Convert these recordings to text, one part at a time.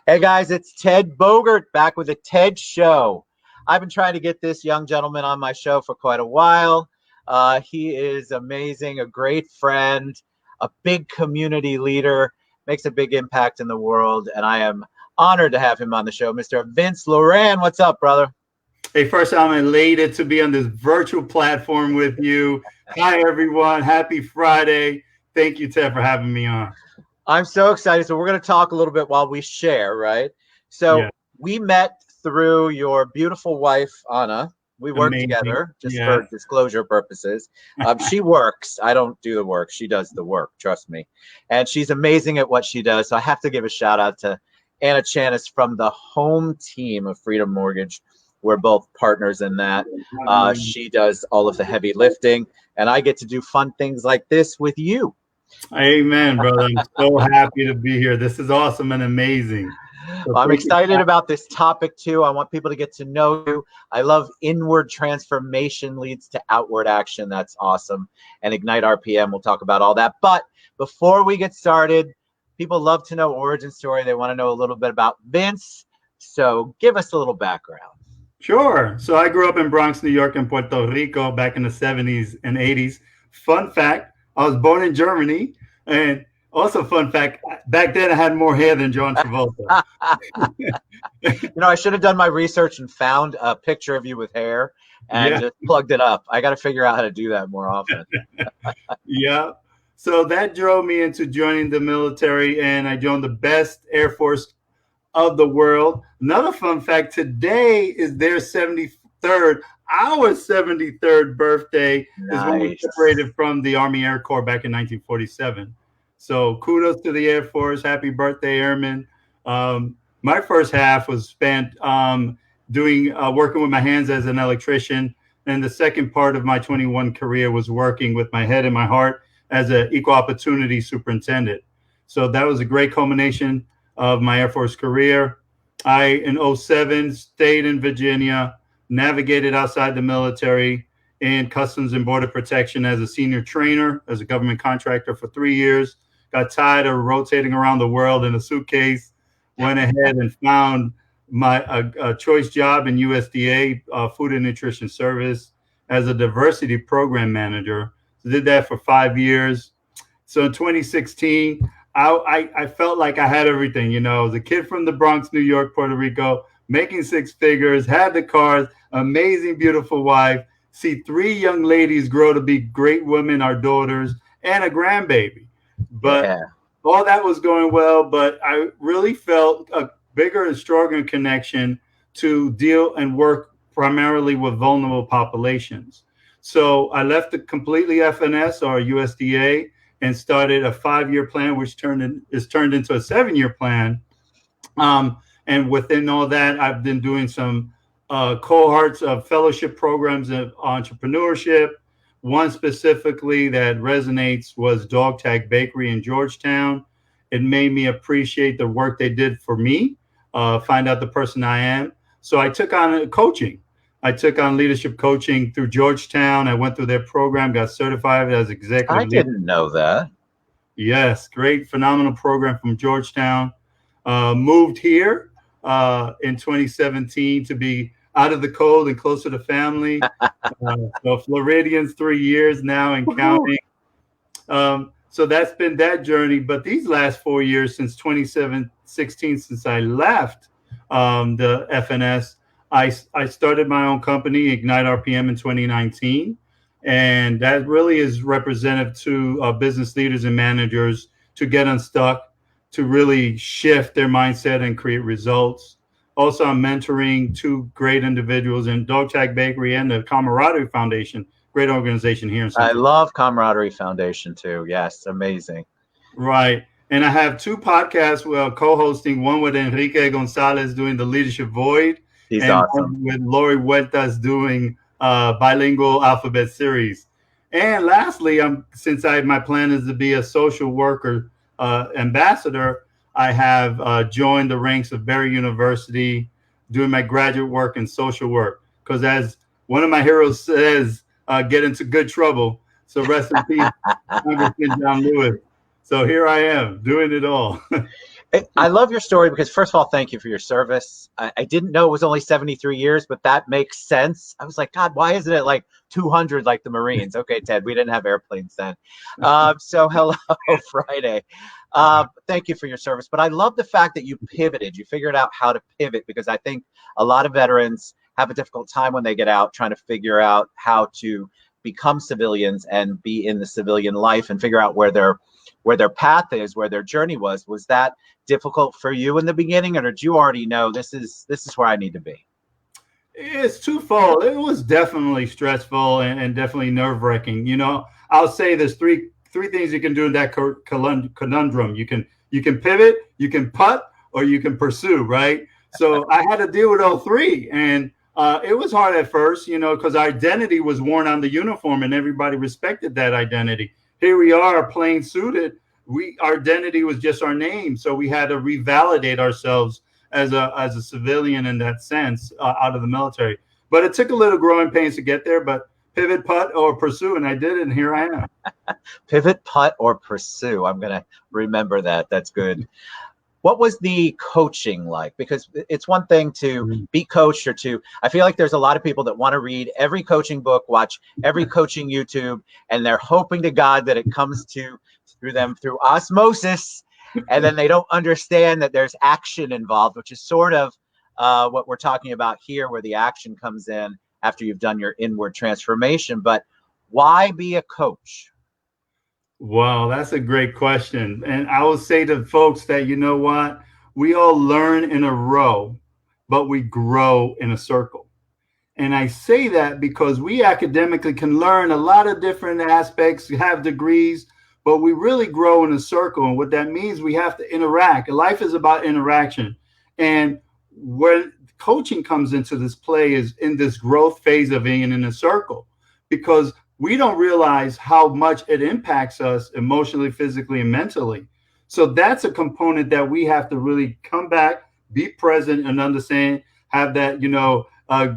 Hey guys, it's Ted Bogert back with the TED Show. I've been trying to get this young gentleman on my show for quite a while. He is amazing, a great friend, a big community leader, makes a big impact in the world, and I am honored to have him on the show. Mr. Vince Loran, what's up, brother? Hey, first, I'm elated to be on this virtual platform with you. Hi, everyone. Happy Friday. Thank you, Ted, for having me on. I'm so excited. So we're going to talk a little bit while we share, right? Yeah, So we met through your beautiful wife, Anna. We work amazing. together just Yeah. for disclosure purposes. She works. I don't do the work. She does the work. Trust me. And she's amazing at what she does. So I have to give a shout out to Anna Chanis from the home team of Freedom Mortgage. We're both partners in that. She does all of the heavy lifting, and I get to do fun things like this with you. Amen, brother. I'm so happy to be here. This is awesome and amazing. So I'm thank you. excited about this topic too. I want people to get to know you. I love inward transformation leads to outward action. That's awesome. And Ignite RPM, we'll talk about all that. But before we get started, people love to know origin story. They want to know a little bit about Vince. So give us a little background. Sure. So I grew up in Bronx, New York, and Puerto Rico back in the 70s and 80s. Fun fact, I was born in Germany. And also, fun fact, back then I had more hair than John Travolta. I should have done my research and found a picture of you with hair and Yeah. just plugged it up. I got to figure out how to do that more often. Yeah. So that drove me into joining the military, and I joined the best Air Force of the world. Another fun fact, today is their 73rd, our 73rd birthday is when we Nice. separated from the Army Air Corps back in 1947. So kudos to the Air Force. Happy birthday, Airmen. My first half was spent doing working with my hands as an electrician. And the second part of my 21 career was working with my head and my heart as an equal opportunity superintendent. So that was a great culmination of my Air Force career. I, in 07, stayed in Virginia, navigated outside the military in Customs and Border Protection as a senior trainer, as a government contractor for 3 years. Got tired of rotating around the world in a suitcase, went ahead and found a choice job in USDA, Food and Nutrition Service, as a diversity program manager. So did that for 5 years. So in 2016, I felt like I had everything. I was a kid from the Bronx, New York, Puerto Rico, making six figures, had the cars, amazing, beautiful wife, see 3 young ladies grow to be great women, our daughters, and a grandbaby. But all that was going well, but I really felt a bigger and stronger connection to deal and work primarily with vulnerable populations. So I left the completely FNS or USDA and started a 5-year plan, which is turned into a 7-year plan. And within all that, I've been doing some cohorts of fellowship programs of entrepreneurship. One specifically that resonates was Dog Tag Bakery in Georgetown. It made me appreciate the work they did for me, find out the person I am. So I took on coaching. I took on leadership coaching through Georgetown. I went through their program, got certified as executive I leader. didn't know that. Yes, great, phenomenal program from Georgetown. Moved here in 2017 to be out of the cold and closer to family. So Floridians, 3 years now and counting. So that's been that journey. But these last 4 years, since 2016, since I left the FNS, I started my own company, Ignite RPM, in 2019. And that really is representative to business leaders and managers to get unstuck, to really shift their mindset and create results. Also, I'm mentoring 2 great individuals in Dog Tag Bakery and the Camaraderie Foundation, great organization here in San I Francisco. love Camaraderie Foundation too. Yes, amazing. Right. And I have 2 podcasts where I'm co-hosting, one with Enrique Gonzalez doing The Leadership Void, He's and awesome. one with Lori Huertas doing bilingual alphabet series. And lastly, since my plan is to be a social worker ambassador, I have joined the ranks of Barry University, doing my graduate work in social work. Because as one of my heroes says, get into good trouble. So rest in peace, Congressman John Lewis. So here I am doing it all. I love your story because, first of all, thank you for your service. I didn't know it was only 73 years, but that makes sense. I was like, God, why isn't it like 200 like the Marines? Okay, Ted, we didn't have airplanes then. So, hello, Friday. Thank you for your service. But I love the fact that you pivoted. You figured out how to pivot because I think a lot of veterans have a difficult time when they get out trying to figure out how to become civilians and be in the civilian life and figure out where their path is, where their journey was. Was that difficult for you in the beginning, or did you already know this is where I need to be? It's twofold. It was definitely stressful and definitely nerve wracking. You know, I'll say there's three things you can do in that conundrum. You can pivot, you can putt, or you can pursue. Right. So I had to deal with all three, and it was hard at first, you know, because our identity was worn on the uniform, and everybody respected that identity. Here we are, plain suited. Our identity was just our name, so we had to revalidate ourselves as a civilian in that sense out of the military. But it took a little growing pains to get there. But pivot, putt, or pursue, and I did it, and here I am. Pivot, putt, or pursue. I'm gonna remember that. That's good. What was the coaching like? Because it's one thing to be coached or to, I feel like there's a lot of people that want to read every coaching book, watch every coaching YouTube, and they're hoping to God that it comes through them through osmosis. And then they don't understand that there's action involved, which is sort of what we're talking about here, where the action comes in after you've done your inward transformation. But why be a coach? Wow, that's a great question. And I will say to folks that, you know what, we all learn in a row, but we grow in a circle. And I say that because we academically can learn a lot of different aspects, have degrees, but we really grow in a circle. And what that means, we have to interact. Life is about interaction. And when coaching comes into this play is in this growth phase of being in a circle, because we don't realize how much it impacts us emotionally, physically, and mentally. So that's a component that we have to really come back, be present, and understand, have that, you know,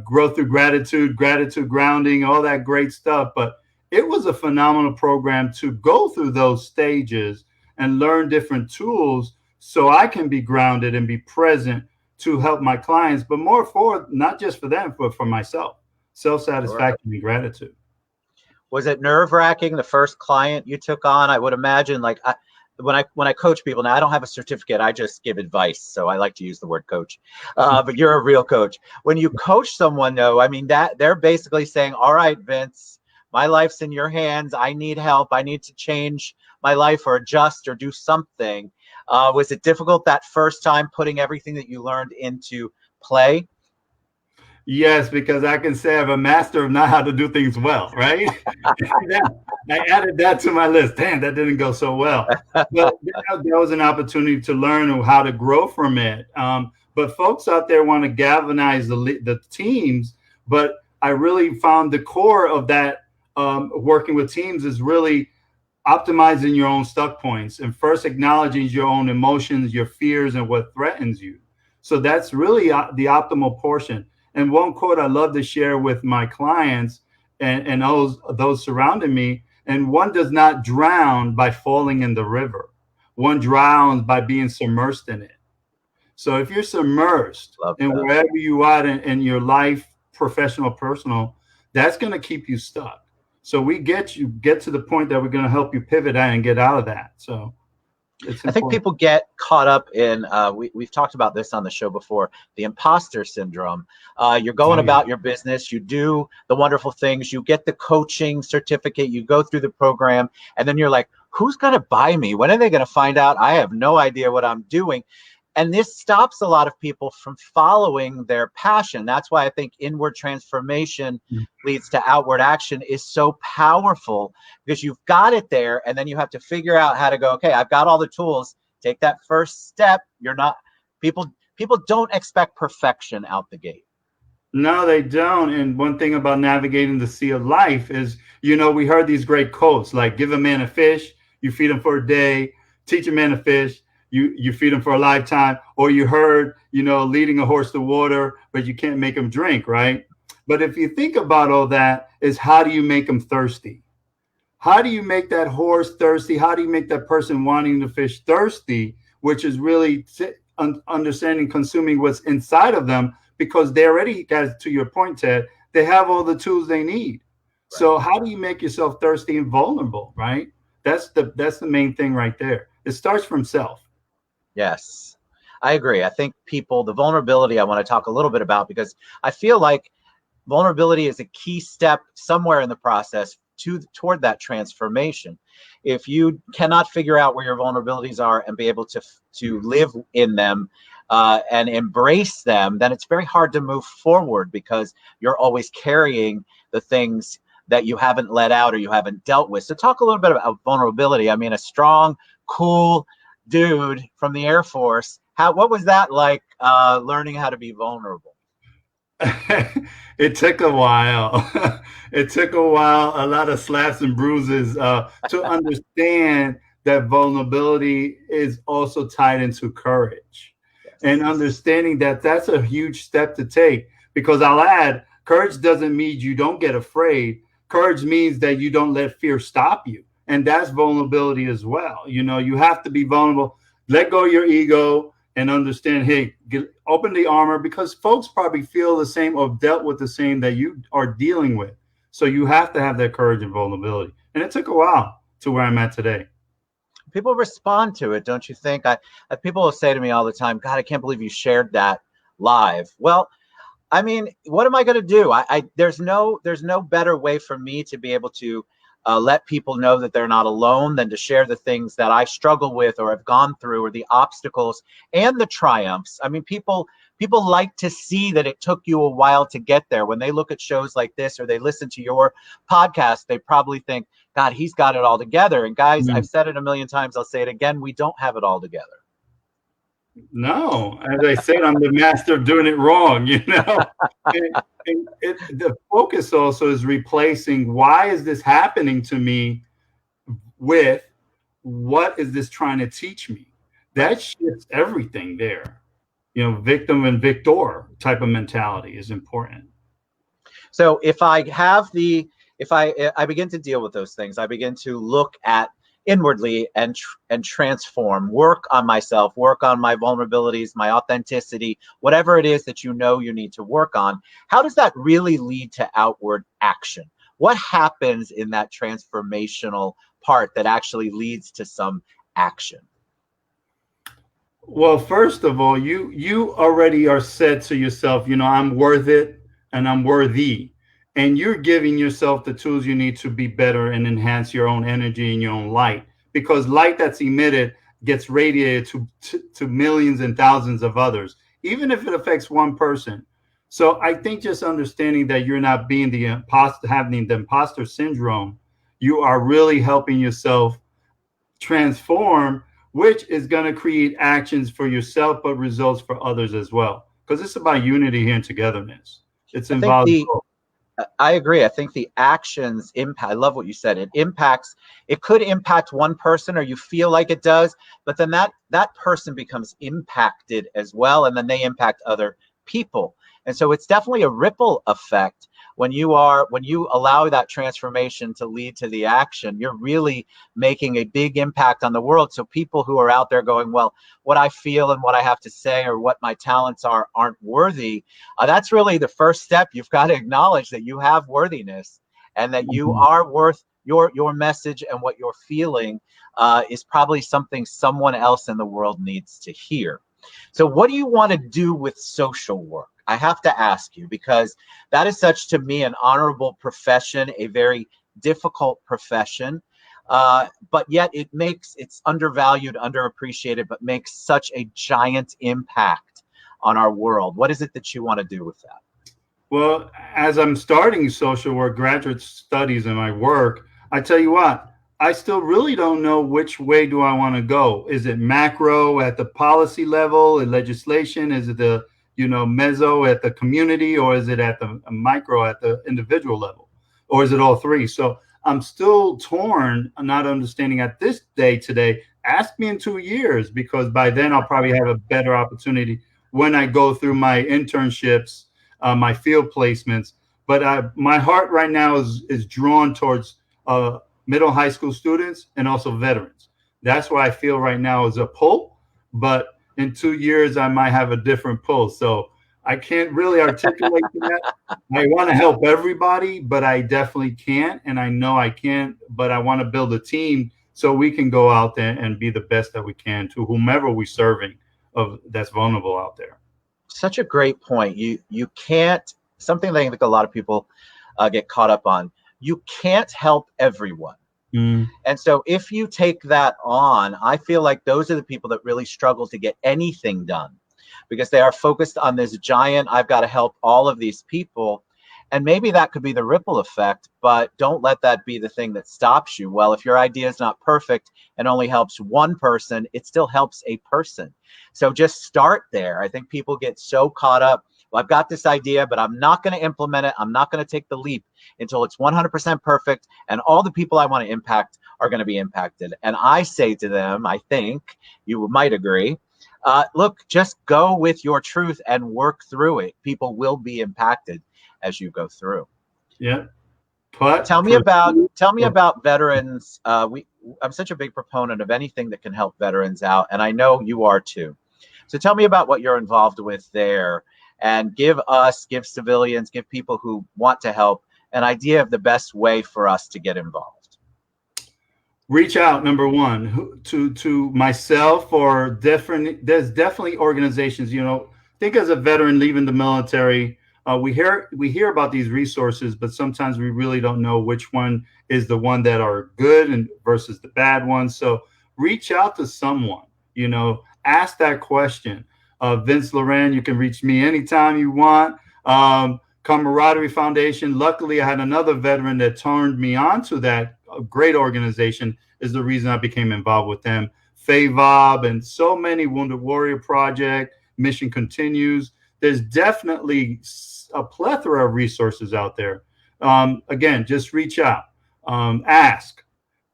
growth through gratitude grounding, all that great stuff. But it was a phenomenal program to go through those stages and learn different tools so I can be grounded and be present to help my clients, but more for not just for them, but for myself, self-satisfaction and gratitude. Was it nerve-wracking the first client you took on? I would imagine, like, when I coach people now, I don't have a certificate. I just give advice, so I like to use the word coach. But you're a real coach. When you coach someone, though, I mean, that they're basically saying, "All right, Vince, my life's in your hands. I need help. I need to change my life or adjust or do something." Was it difficult that first time putting everything that you learned into play? Yes, because I can say I'm a master of not how to do things well, right? I added that to my list. Damn, that didn't go so well. But that was an opportunity to learn how to grow from it. But folks out there want to galvanize the teams, but I really found the core of that working with teams is really optimizing your own stuck points and first acknowledging your own emotions, your fears, and what threatens you. So that's really the optimal portion. And one quote I love to share with my clients and those surrounding me, and one does not drown by falling in the river. One drowns by being submersed in it. So if you're submersed in wherever you are in your life, professional, personal, that's going to keep you stuck. So we get to the point that we're going to help you pivot and get out of that. So I think people get caught up in, we've talked about this on the show before, the imposter syndrome. You're going about your business, you do the wonderful things, you get the coaching certificate, you go through the program, and then you're like, who's going to buy me? When are they going to find out? I have no idea what I'm doing. And this stops a lot of people from following their passion. That's why I think inward transformation leads to outward action is so powerful, because you've got it there and then you have to figure out how to go, okay, I've got all the tools, take that first step. People don't expect perfection out the gate. No, they don't. And one thing about navigating the sea of life is, you know, we heard these great quotes like give a man a fish, you feed him for a day, teach a man a fish, you feed them for a lifetime. Or you heard, you know, leading a horse to water, but you can't make him drink, right? But if you think about all that, is how do you make them thirsty? How do you make that horse thirsty? How do you make that person wanting to fish thirsty which is really understanding, consuming what's inside of them, because they already, guys, to your point, Ted, they have all the tools they need. Right. So how do you make yourself thirsty and vulnerable, right? That's the main thing right there. It starts from self. Yes, I agree. I think the vulnerability I want to talk a little bit about, because I feel like vulnerability is a key step somewhere in the process toward that transformation. If you cannot figure out where your vulnerabilities are and be able to live in them and embrace them, then it's very hard to move forward, because you're always carrying the things that you haven't let out or you haven't dealt with. So talk a little bit about vulnerability. I mean, a strong, cool dude from the Air Force. What was that like, learning how to be vulnerable? It took a while. It took a while, a lot of slaps and bruises to understand that vulnerability is also tied into courage. Yes. And understanding that that's a huge step to take, because I'll add, courage doesn't mean you don't get afraid. Courage means that you don't let fear stop you. And that's vulnerability as well. You know, you have to be vulnerable, let go of your ego, and understand, hey, open the armor, because folks probably feel the same or dealt with the same that you are dealing with. So you have to have that courage and vulnerability. And it took a while to where I'm at today. People respond to it, don't you think? People will say to me all the time, God, I can't believe you shared that live. Well, I mean, what am I going to do? There's no better way for me to be able to let people know that they're not alone than to share the things that I struggle with or have gone through, or the obstacles and the triumphs. I mean, people like to see that it took you a while to get there. When they look at shows like this or they listen to your podcast, they probably think, God, he's got it all together. And guys, I've said it a million times, I'll say it again, we don't have it all together. No, as I said, I'm the master of doing it wrong, you know. The focus also is replacing, why is this happening to me, with what is this trying to teach me? That shifts everything there. You know, victim and victor type of mentality is important. So if I begin to deal with those things, I begin to look at inwardly and transform, work on myself, work on my vulnerabilities, my authenticity, whatever it is that you need to work on. How does that really lead to outward action? What happens in that transformational part that actually leads to some action? Well, first of all, you already are said to yourself, you know, I'm worth it and I'm worthy. And you're giving yourself the tools you need to be better and enhance your own energy and your own light, because light that's emitted gets radiated to millions and thousands of others, even if it affects one person. So I think just understanding that you're not being the imposter, having the imposter syndrome, you are really helping yourself transform, which is going to create actions for yourself, but results for others as well. Because it's about unity here and togetherness. It's involved. I agree. I think the actions impact. I love what you said. It could impact one person, or you feel like it does, but then that person becomes impacted as well, and then they impact other people. And so it's definitely a ripple effect. When you allow that transformation to lead to the action, you're really making a big impact on the world. So people who are out there going, well, what I feel and what I have to say or what my talents aren't worthy, that's really the first step. You've got to acknowledge that you have worthiness and that you are worth your message, and what you're feeling is probably something someone else in the world needs to hear. So what do you want to do with social work? I have to ask you, because that is such, to me, an honorable profession, a very difficult profession, but yet it's undervalued, underappreciated, but makes such a giant impact on our world. What is it that you want to do with that? Well, as I'm starting social work, graduate studies in my work, I tell you what, I still really don't know which way do I want to go. Is it macro at the policy level, in legislation? Is it the meso at the community, or is it at the micro at the individual level, or is it all three? So I'm still torn, not understanding at this day today. Ask me in 2 years, because by then I'll probably have a better opportunity when I go through my internships, my field placements. But my heart right now is drawn towards middle high school students and also veterans. That's what I feel right now is a pull. but in 2 years I might have a different pulse. So I can't really articulate that. I want to help everybody, but I definitely can't. And I know I can't, but I want to build a team so we can go out there and be the best that we can to whomever we're serving of that's vulnerable out there. Such a great point. You can't, something that I think a lot of people get caught up on. You can't help everyone. And so if you take that on, I feel like those are the people that really struggle to get anything done, because they are focused on this giant, I've got to help all of these people. And maybe that could be the ripple effect, but don't let that be the thing that stops you. Well, if your idea is not perfect and only helps one person, it still helps a person. So just start there. I think people get so caught up. Well, I've got this idea, but I'm not going to implement it. I'm not going to take the leap until it's 100% perfect and all the people I want to impact are going to be impacted. And I say to them, I think you might agree, look, just go with your truth and work through it. People will be impacted as you go through. Yeah. Tell me about veterans. I'm such a big proponent of anything that can help veterans out, and I know you are too. So tell me about what you're involved with there, and give civilians, give people who want to help an idea of the best way for us to get involved. Reach out, number one, to myself, or there's definitely organizations, think as a veteran leaving the military, we hear about these resources, but sometimes we really don't know which one is the one that are good and versus the bad ones. So reach out to someone, ask that question. Vince Loran, you can reach me anytime you want. Camaraderie Foundation. Luckily, I had another veteran that turned me on to that great organization, is the reason I became involved with them. FAVOB and so many, Wounded Warrior Project, Mission Continues. There's definitely a plethora of resources out there. Again, just reach out, ask.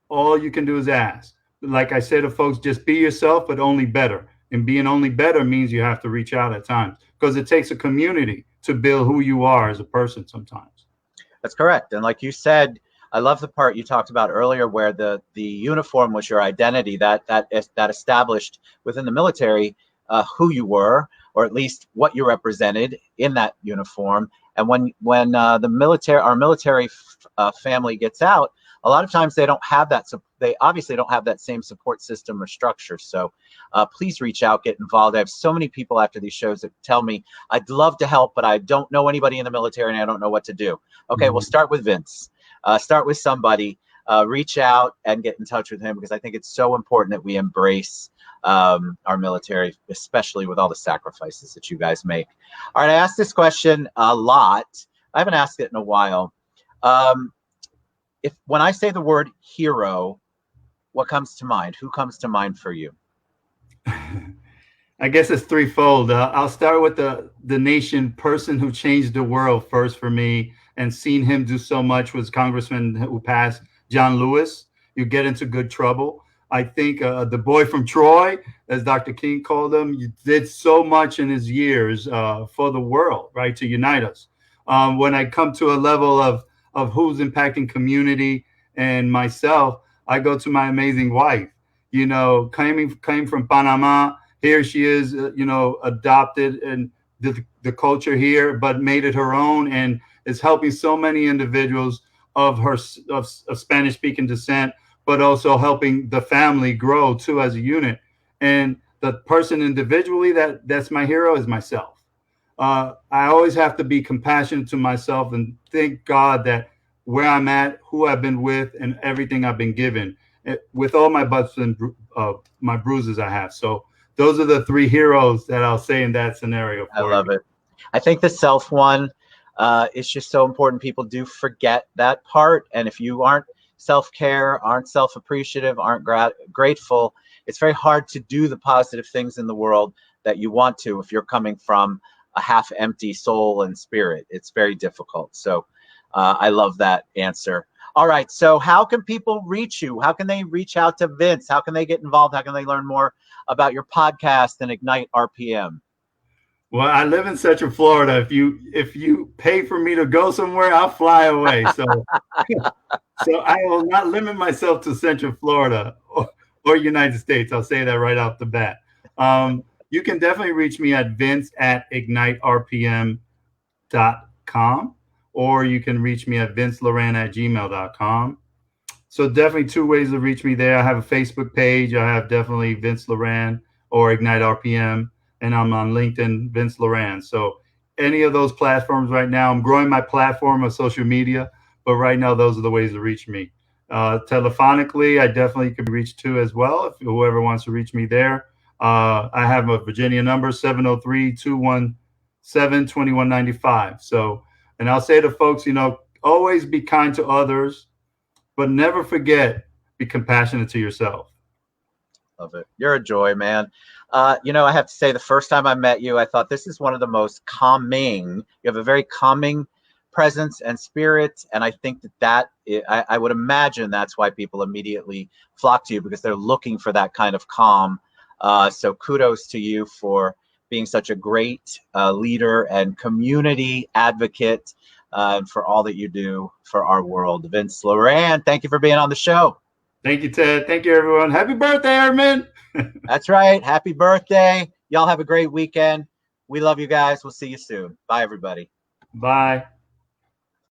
All you can do is ask. Like I say to folks, just be yourself, but only better. And being only better means you have to reach out at times, because it takes a community to build who you are as a person sometimes. That's correct. And like you said, I love the part you talked about earlier where the uniform was your identity, that established within the military who you were, or at least what you represented in that uniform. And when our military family gets out, a lot of times they don't have that. So they obviously don't have that same support system or structure. So please reach out, get involved. I have so many people after these shows that tell me, I'd love to help, but I don't know anybody in the military and I don't know what to do. Okay, Well, start with Vince. Start with somebody. Reach out and get in touch with him, because I think it's so important that we embrace our military, especially with all the sacrifices that you guys make. All right, I asked this question a lot. I haven't asked it in a while. When I say the word hero, what comes to mind? Who comes to mind for you? I guess it's threefold. I'll start with the nation person who changed the world first for me, and seeing him do so much was Congressman who passed, John Lewis. You get into good trouble. I think the boy from Troy, as Dr. King called him, did so much in his years for the world, right, to unite us. When I come to a level of who's impacting community and myself, I go to my amazing wife. Came from Panama. Here she is, adopted and the culture here, but made it her own, and is helping so many individuals of Spanish-speaking descent, but also helping the family grow too as a unit. And the person individually that's my hero is myself. I always have to be compassionate to myself and thank God that where I'm at, who I've been with, and everything I've been given, with all my bumps and my bruises I have. So those are the three heroes that I'll say in that scenario. I love it. I think the self one is just so important. People do forget that part. And if you aren't self-care, aren't self-appreciative, aren't grateful, it's very hard to do the positive things in the world that you want to if you're coming from a half-empty soul and spirit. It's very difficult. So I love that answer. All right. So how can people reach you? How can they reach out to Vince? How can they get involved? How can they learn more about your podcast and Ignite RPM? Well, I live in Central Florida. If you pay for me to go somewhere, I'll fly away. So so I will not limit myself to Central Florida or United States. I'll say that right off the bat. You can definitely reach me at vince@igniterpm.com, or you can reach me at vinceloran@gmail.com. So definitely two ways to reach me there. I have a Facebook page. I have definitely Vince Loran or Ignite RPM, and I'm on LinkedIn, Vince Loran. So any of those platforms right now, I'm growing my platform of social media, but right now those are the ways to reach me. Telephonically, I definitely can be reached too as well if whoever wants to reach me there. I have a Virginia number, 703-217-2195. So, and I'll say to folks, always be kind to others, but never forget, be compassionate to yourself. Love it. You're a joy, man. I have to say, the first time I met you, I thought this is one of the most calming. You have a very calming presence and spirit, and I think I would imagine that's why people immediately flock to you, because they're looking for that kind of calm. So kudos to you for being such a great leader and community advocate, and for all that you do for our world. Vince Loran, thank you for being on the show. Thank you, Ted. Thank you, everyone. Happy birthday, Airman. That's right. Happy birthday. Y'all have a great weekend. We love you guys. We'll see you soon. Bye, everybody. Bye.